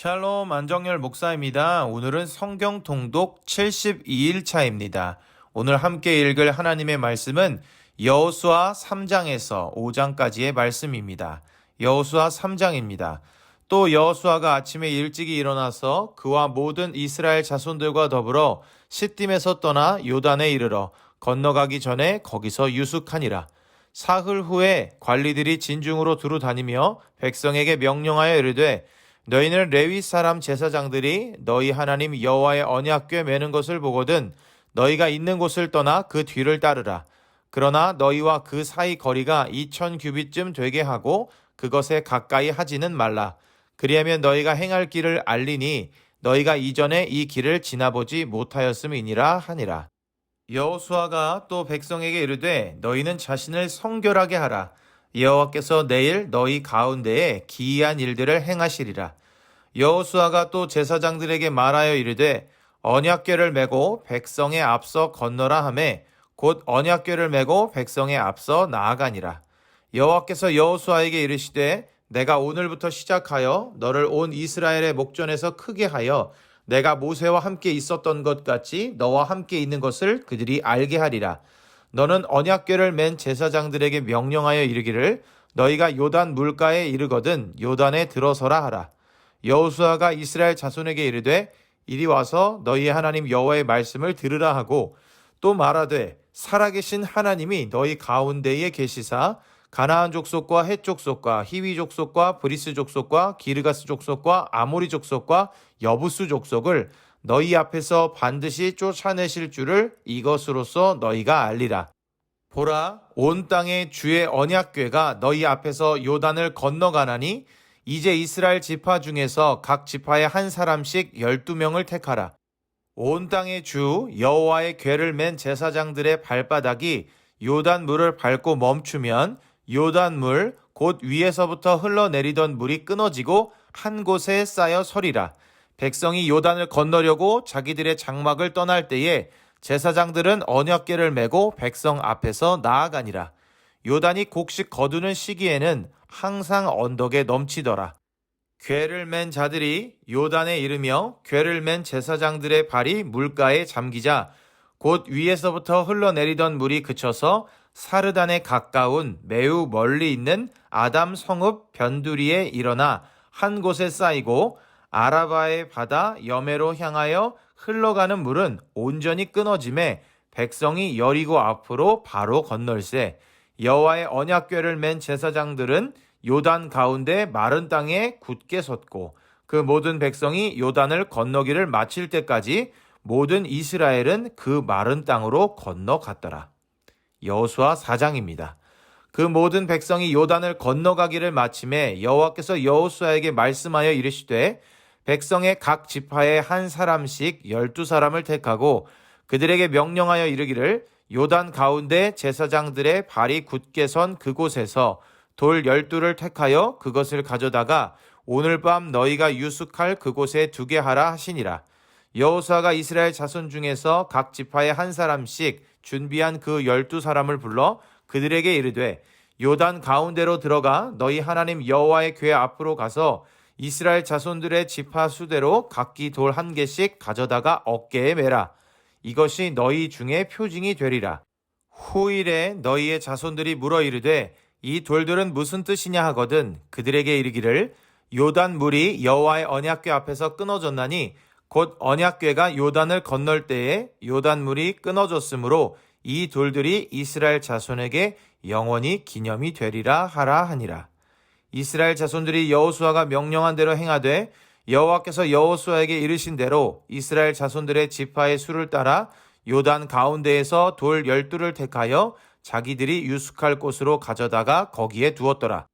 샬롬 안정열 목사입니다. 오늘은 성경 통독 72일 차입니다. 오늘 함께 읽을 하나님의 말씀은 여호수아 3장에서 5장까지의 말씀입니다. 여호수아 3장입니다. 또 여호수아가 아침에 일찍이 일어나서 그와 모든 이스라엘 자손들과 더불어 시딤에서 떠나 요단에 이르러 건너가기 전에 거기서 유숙하니라. 사흘 후에 관리들이 진중으로 두루 다니며 백성에게 명령하여 이르되 너희는 레위 사람 제사장들이 너희 하나님 여호와의 언약궤 매는 것을 보거든 너희가 있는 곳을 떠나 그 뒤를 따르라. 그러나 너희와 그 사이 거리가 2000규빗쯤 되게 하고 그것에 가까이 하지는 말라. 그리하면 너희가 행할 길을 알리니 너희가 이전에 이 길을 지나보지 못하였음이니라 하니라. 여호수아가 또 백성에게 이르되 너희는 자신을 성결하게 하라. 여호와께서 내일 너희 가운데에 기이한 일들을 행하시리라. 여호수아가 또 제사장들에게 말하여 이르되 언약궤를 메고 백성의 앞서 건너라 하매 곧 언약궤를 메고 백성의 앞서 나아가니라. 여호와께서 여호수아에게 이르시되 내가 오늘부터 시작하여 너를 온 이스라엘의 목전에서 크게 하여 내가 모세와 함께 있었던 것 같이 너와 함께 있는 것을 그들이 알게 하리라. 너는 언약궤를 맨 제사장들에게 명령하여 이르기를 너희가 요단 물가에 이르거든 요단에 들어서라 하라. 여호수아가 이스라엘 자손에게 이르되 이리 와서 너희 하나님 여호와의 말씀을 들으라 하고 또 말하되 살아계신 하나님이 너희 가운데에 계시사 가나안 족속과 헷 족속과 히위 족속과 브리스 족속과 기르가스 족속과 아모리 족속과 여부스 족속을 너희 앞에서 반드시 쫓아내실 줄을 이것으로써 너희가 알리라. 보라, 온 땅에 주의 언약궤가 너희 앞에서 요단을 건너가나니 이제 이스라엘 지파 중에서 각 지파에 한 사람씩 12명을 택하라. 온 땅의 주 여호와의 궤를 맨 제사장들의 발바닥이 요단 물을 밟고 멈추면 요단 물 곧 위에서부터 흘러내리던 물이 끊어지고 한 곳에 쌓여 서리라. 백성이 요단을 건너려고 자기들의 장막을 떠날 때에 제사장들은 언약궤를 메고 백성 앞에서 나아가니라. 요단이 곡식 거두는 시기에는 항상 언덕에 넘치더라. 궤를 맨 자들이 요단에 이르며 궤를 맨 제사장들의 발이 물가에 잠기자 곧 위에서부터 흘러내리던 물이 그쳐서 사르단에 가까운 매우 멀리 있는 아담 성읍 변두리에 일어나 한 곳에 쌓이고 아라바의 바다 여매로 향하여 흘러가는 물은 온전히 끊어짐에 백성이 여리고 앞으로 바로 건널세. 여호와의 언약궤를 맨 제사장들은 요단 가운데 마른 땅에 굳게 섰고 그 모든 백성이 요단을 건너기를 마칠 때까지 모든 이스라엘은 그 마른 땅으로 건너갔더라. 여호수아 4장입니다. 그 모든 백성이 요단을 건너가기를 마침에 여호와께서 여호수아에게 말씀하여 이르시되 백성의 각 지파에 한 사람씩 12사람을 택하고 그들에게 명령하여 이르기를 요단 가운데 제사장들의 발이 굳게 선 그곳에서 돌 12를 택하여 그것을 가져다가 오늘 밤 너희가 유숙할 그곳에 두게 하라 하시니라. 여호수아가 이스라엘 자손 중에서 각 지파에 한 사람씩 준비한 그 12사람을 불러 그들에게 이르되 요단 가운데로 들어가 너희 하나님 여호와의 궤 앞으로 가서 이스라엘 자손들의 지파 수대로 각기 돌 한 개씩 가져다가 어깨에 매라. 이것이 너희 중에 표징이 되리라. 후일에 너희의 자손들이 물어 이르되 이 돌들은 무슨 뜻이냐 하거든 그들에게 이르기를 요단 물이 여호와의 언약궤 앞에서 끊어졌나니 곧 언약궤가 요단을 건널 때에 요단 물이 끊어졌으므로 이 돌들이 이스라엘 자손에게 영원히 기념이 되리라 하라 하니라. 이스라엘 자손들이 여호수아가 명령한 대로 행하되 여호와께서 여호수아에게 이르신 대로 이스라엘 자손들의 지파의 수를 따라 요단 가운데에서 돌 12를 택하여 자기들이 유숙할 곳으로 가져다가 거기에 두었더라.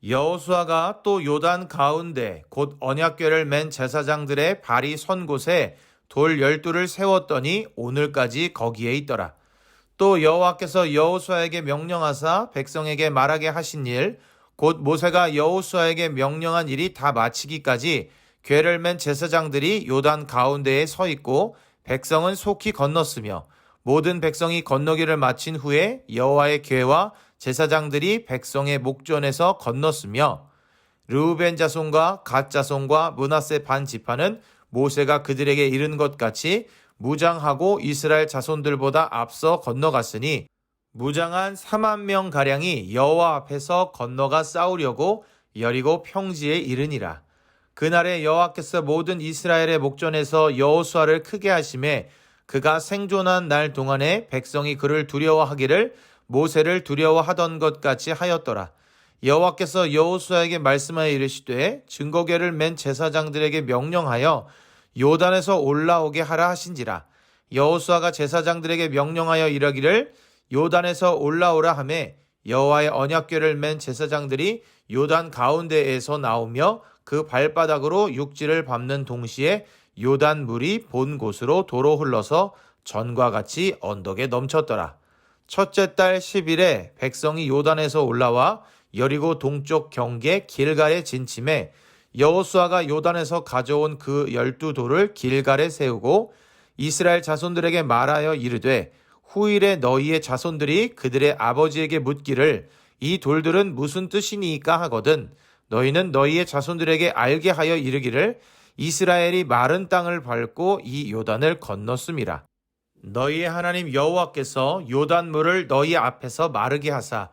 여호수아가 또 요단 가운데 곧 언약궤를 맨 제사장들의 발이 선 곳에 돌 12를 세웠더니 오늘까지 거기에 있더라. 또 여호와께서 여호수아에게 명령하사 백성에게 말하게 하신 일 곧 모세가 여호수아에게 명령한 일이 다 마치기까지 궤를 맨 제사장들이 요단 가운데에 서 있고 백성은 속히 건넜으며 모든 백성이 건너기를 마친 후에 여호와의 궤와 제사장들이 백성의 목전에서 건넜으며 르우벤 자손과 갓 자손과 므낫세 반 지파는 모세가 그들에게 이른 것 같이 무장하고 이스라엘 자손들보다 앞서 건너갔으니 무장한 4만 명 가량이 여호와 앞에서 건너가 싸우려고 여리고 평지에 이르니라. 그날에 여호와께서 모든 이스라엘의 목전에서 여호수아를 크게 하심에 그가 생존한 날 동안에 백성이 그를 두려워하기를 모세를 두려워하던 것 같이 하였더라. 여호와께서 여호수아에게 말씀하여 이르시되 증거궤를 맨 제사장들에게 명령하여 요단에서 올라오게 하라 하신지라. 여호수아가 제사장들에게 명령하여 이르기를 요단에서 올라오라 하매 여호와의 언약궤를 맨 제사장들이 요단 가운데에서 나오며 그 발바닥으로 육지를 밟는 동시에 요단 물이 본 곳으로 도로 흘러서 전과 같이 언덕에 넘쳤더라. 첫째 달 10일에 백성이 요단에서 올라와 여리고 동쪽 경계 길갈에 진침해 여호수아가 요단에서 가져온 그 12돌을 길갈에 세우고 이스라엘 자손들에게 말하여 이르되 후일에 너희의 자손들이 그들의 아버지에게 묻기를 이 돌들은 무슨 뜻이니까 하거든 너희는 너희의 자손들에게 알게 하여 이르기를 이스라엘이 마른 땅을 밟고 이 요단을 건넜음이라. 너희의 하나님 여호와께서 요단물을 너희 앞에서 마르게 하사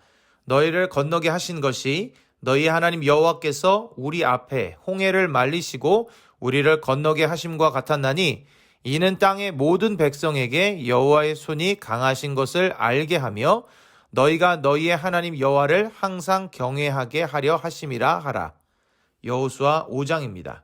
너희를 건너게 하신 것이 너희 하나님 여호와께서 우리 앞에 홍해를 말리시고 우리를 건너게 하심과 같았나니 이는 땅의 모든 백성에게 여호와의 손이 강하신 것을 알게 하며 너희가 너희의 하나님 여호와를 항상 경외하게 하려 하심이라 하라. 여호수아 5장입니다.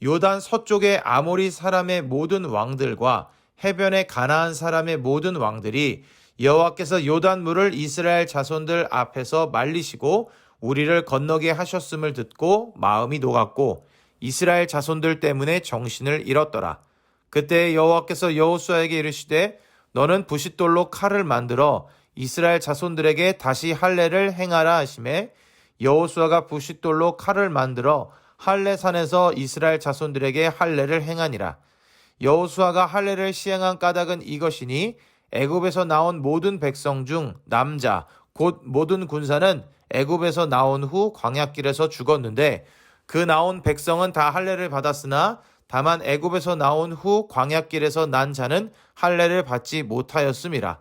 요단 서쪽의 아모리 사람의 모든 왕들과 해변의 가나안 사람의 모든 왕들이 여호와께서 요단물을 이스라엘 자손들 앞에서 말리시고 우리를 건너게 하셨음을 듣고 마음이 녹았고 이스라엘 자손들 때문에 정신을 잃었더라. 그때 여호와께서 여호수아에게 이르시되 너는 부싯돌로 칼을 만들어 이스라엘 자손들에게 다시 할례를 행하라 하시매 여호수아가 부싯돌로 칼을 만들어 할례산에서 이스라엘 자손들에게 할례를 행하니라. 여호수아가 할례를 시행한 까닭은 이것이니 애굽에서 나온 모든 백성 중 남자 곧 모든 군사는 애굽에서 나온 후 광야길에서 죽었는데 그 나온 백성은 다 할례를 받았으나 다만 애굽에서 나온 후 광야길에서 난 자는 할례를 받지 못하였음이라.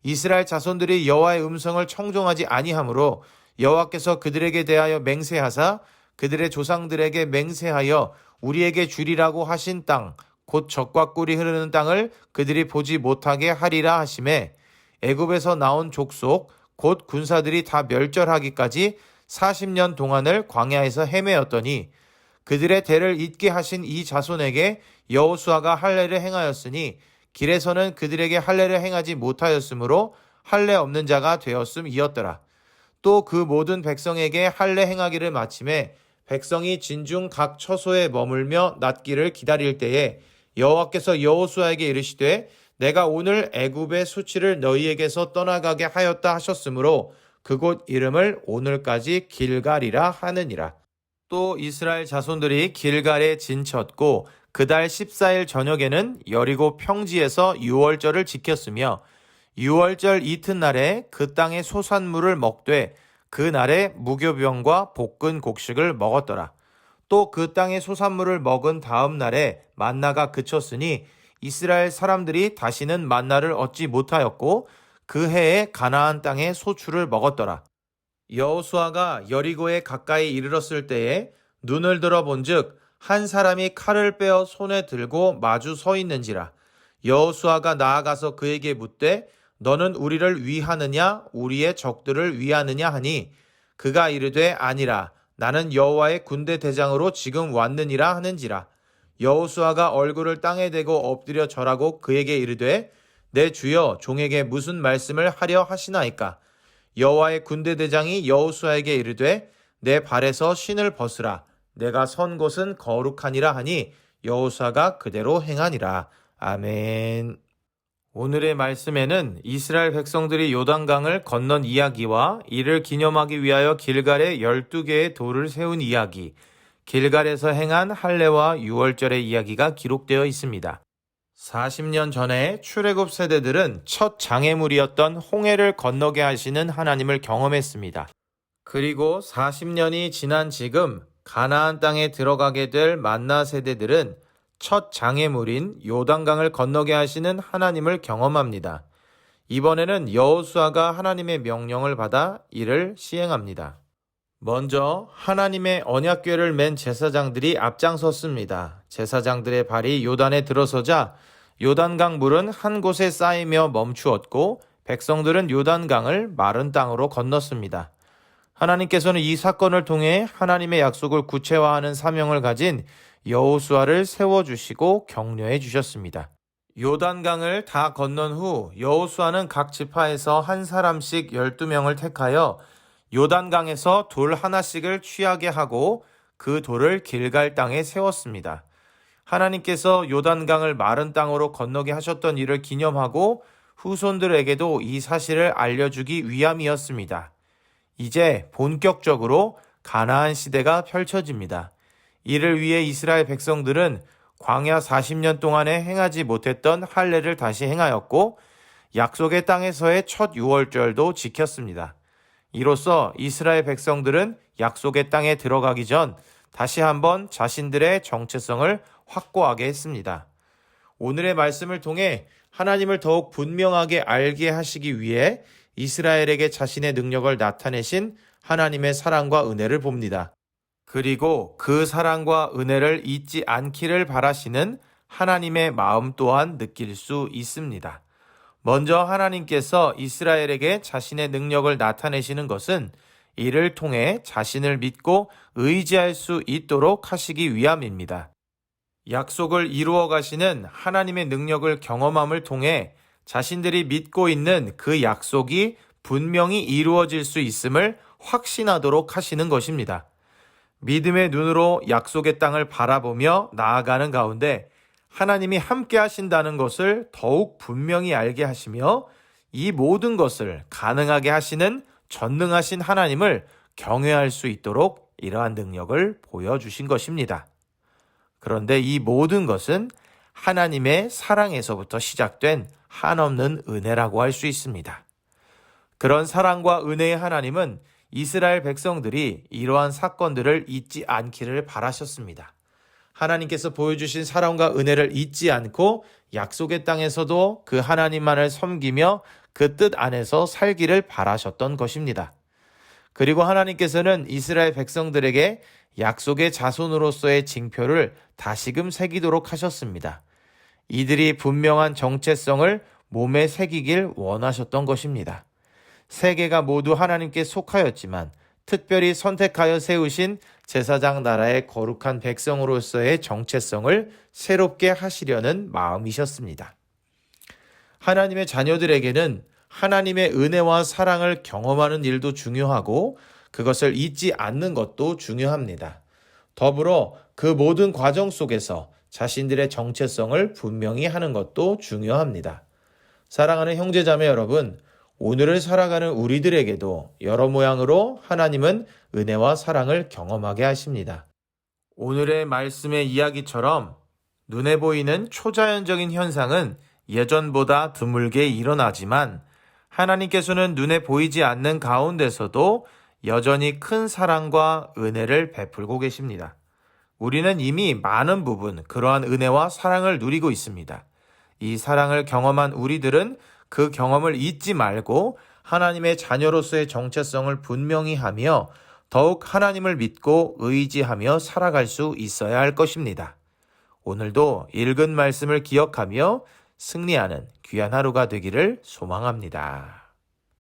이스라엘 자손들이 여호와의 음성을 청종하지 아니하므로 여호와께서 그들에게 대하여 맹세하사 그들의 조상들에게 맹세하여 우리에게 주리라고 하신 땅 곧 젖과 꿀이 흐르는 땅을 그들이 보지 못하게 하리라 하시매 애굽에서 나온 족속 곧 군사들이 다 멸절하기까지 40년 동안을 광야에서 헤매었더니 그들의 대를 잇게 하신 이 자손에게 여호수아가 할례를 행하였으니 길에서는 그들에게 할례를 행하지 못하였으므로 할례 없는 자가 되었음이었더라. 또 그 모든 백성에게 할례 행하기를 마침에 백성이 진중 각 처소에 머물며 낫기를 기다릴 때에 여호와께서 여호수아에게 이르시되 내가 오늘 애굽의 수치를 너희에게서 떠나가게 하였다 하셨으므로 그곳 이름을 오늘까지 길갈이라 하느니라. 또 이스라엘 자손들이 길갈에 진쳤고 그달 14일 저녁에는 여리고 평지에서 유월절을 지켰으며 유월절 이튿날에 그 땅의 소산물을 먹되 그 날에 무교병과 볶은 곡식을 먹었더라. 또 그 땅의 소산물을 먹은 다음 날에 만나가 그쳤으니 이스라엘 사람들이 다시는 만나를 얻지 못하였고 그 해에 가나안 땅의 소출을 먹었더라. 여호수아가 여리고에 가까이 이르렀을 때에 눈을 들어 본즉 한 사람이 칼을 빼어 손에 들고 마주 서 있는지라. 여호수아가 나아가서 그에게 묻되 너는 우리를 위하느냐 우리의 적들을 위하느냐 하니 그가 이르되 아니라 나는 여호와의 군대 대장으로 지금 왔느니라 하는지라. 여호수아가 얼굴을 땅에 대고 엎드려 절하고 그에게 이르되 내 주여 종에게 무슨 말씀을 하려 하시나이까. 여호와의 군대 대장이 여호수아에게 이르되 내 발에서 신을 벗으라. 내가 선 곳은 거룩하니라 하니 여호수아가 그대로 행하니라. 아멘. 오늘의 말씀에는 이스라엘 백성들이 요단강을 건넌 이야기와 이를 기념하기 위하여 길갈에 12개의 돌을 세운 이야기, 길갈에서 행한 할례와 유월절의 이야기가 기록되어 있습니다. 40년 전에 출애굽 세대들은 첫 장애물이었던 홍해를 건너게 하시는 하나님을 경험했습니다. 그리고 40년이 지난 지금 가나안 땅에 들어가게 될 만나 세대들은 첫 장애물인 요단강을 건너게 하시는 하나님을 경험합니다. 이번에는 여호수아가 하나님의 명령을 받아 이를 시행합니다. 먼저 하나님의 언약궤를 맨 제사장들이 앞장섰습니다. 제사장들의 발이 요단에 들어서자 요단강 물은 한 곳에 쌓이며 멈추었고 백성들은 요단강을 마른 땅으로 건넜습니다. 하나님께서는 이 사건을 통해 하나님의 약속을 구체화하는 사명을 가진 여호수아를 세워주시고 격려해 주셨습니다. 요단강을 다 건넌 후 여호수아는 각 지파에서 한 사람씩 12명을 택하여 요단강에서 돌 하나씩을 취하게 하고 그 돌을 길갈 땅에 세웠습니다. 하나님께서 요단강을 마른 땅으로 건너게 하셨던 일을 기념하고 후손들에게도 이 사실을 알려주기 위함이었습니다. 이제 본격적으로 가나안 시대가 펼쳐집니다. 이를 위해 이스라엘 백성들은 광야 40년 동안에 행하지 못했던 할례를 다시 행하였고 약속의 땅에서의 첫 유월절도 지켰습니다. 이로써 이스라엘 백성들은 약속의 땅에 들어가기 전 다시 한번 자신들의 정체성을 확고하게 했습니다. 오늘의 말씀을 통해 하나님을 더욱 분명하게 알게 하시기 위해 이스라엘에게 자신의 능력을 나타내신 하나님의 사랑과 은혜를 봅니다. 그리고 그 사랑과 은혜를 잊지 않기를 바라시는 하나님의 마음 또한 느낄 수 있습니다. 먼저 하나님께서 이스라엘에게 자신의 능력을 나타내시는 것은 이를 통해 자신을 믿고 의지할 수 있도록 하시기 위함입니다. 약속을 이루어 가시는 하나님의 능력을 경험함을 통해 자신들이 믿고 있는 그 약속이 분명히 이루어질 수 있음을 확신하도록 하시는 것입니다. 믿음의 눈으로 약속의 땅을 바라보며 나아가는 가운데 하나님이 함께 하신다는 것을 더욱 분명히 알게 하시며 이 모든 것을 가능하게 하시는 전능하신 하나님을 경외할 수 있도록 이러한 능력을 보여주신 것입니다. 그런데 이 모든 것은 하나님의 사랑에서부터 시작된 한없는 은혜라고 할 수 있습니다. 그런 사랑과 은혜의 하나님은 이스라엘 백성들이 이러한 사건들을 잊지 않기를 바라셨습니다. 하나님께서 보여주신 사랑과 은혜를 잊지 않고 약속의 땅에서도 그 하나님만을 섬기며 그 뜻 안에서 살기를 바라셨던 것입니다. 그리고 하나님께서는 이스라엘 백성들에게 약속의 자손으로서의 징표를 다시금 새기도록 하셨습니다. 이들이 분명한 정체성을 몸에 새기길 원하셨던 것입니다. 세계가 모두 하나님께 속하였지만 특별히 선택하여 세우신 제사장 나라의 거룩한 백성으로서의 정체성을 새롭게 하시려는 마음이셨습니다. 하나님의 자녀들에게는 하나님의 은혜와 사랑을 경험하는 일도 중요하고 그것을 잊지 않는 것도 중요합니다. 더불어 그 모든 과정 속에서 자신들의 정체성을 분명히 하는 것도 중요합니다. 사랑하는 형제자매 여러분, 오늘을 살아가는 우리들에게도 여러 모양으로 하나님은 은혜와 사랑을 경험하게 하십니다. 오늘의 말씀의 이야기처럼 눈에 보이는 초자연적인 현상은 예전보다 드물게 일어나지만 하나님께서는 눈에 보이지 않는 가운데서도 여전히 큰 사랑과 은혜를 베풀고 계십니다. 우리는 이미 많은 부분 그러한 은혜와 사랑을 누리고 있습니다. 이 사랑을 경험한 우리들은 그 경험을 잊지 말고 하나님의 자녀로서의 정체성을 분명히 하며 더욱 하나님을 믿고 의지하며 살아갈 수 있어야 할 것입니다. 오늘도 읽은 말씀을 기억하며 승리하는 귀한 하루가 되기를 소망합니다.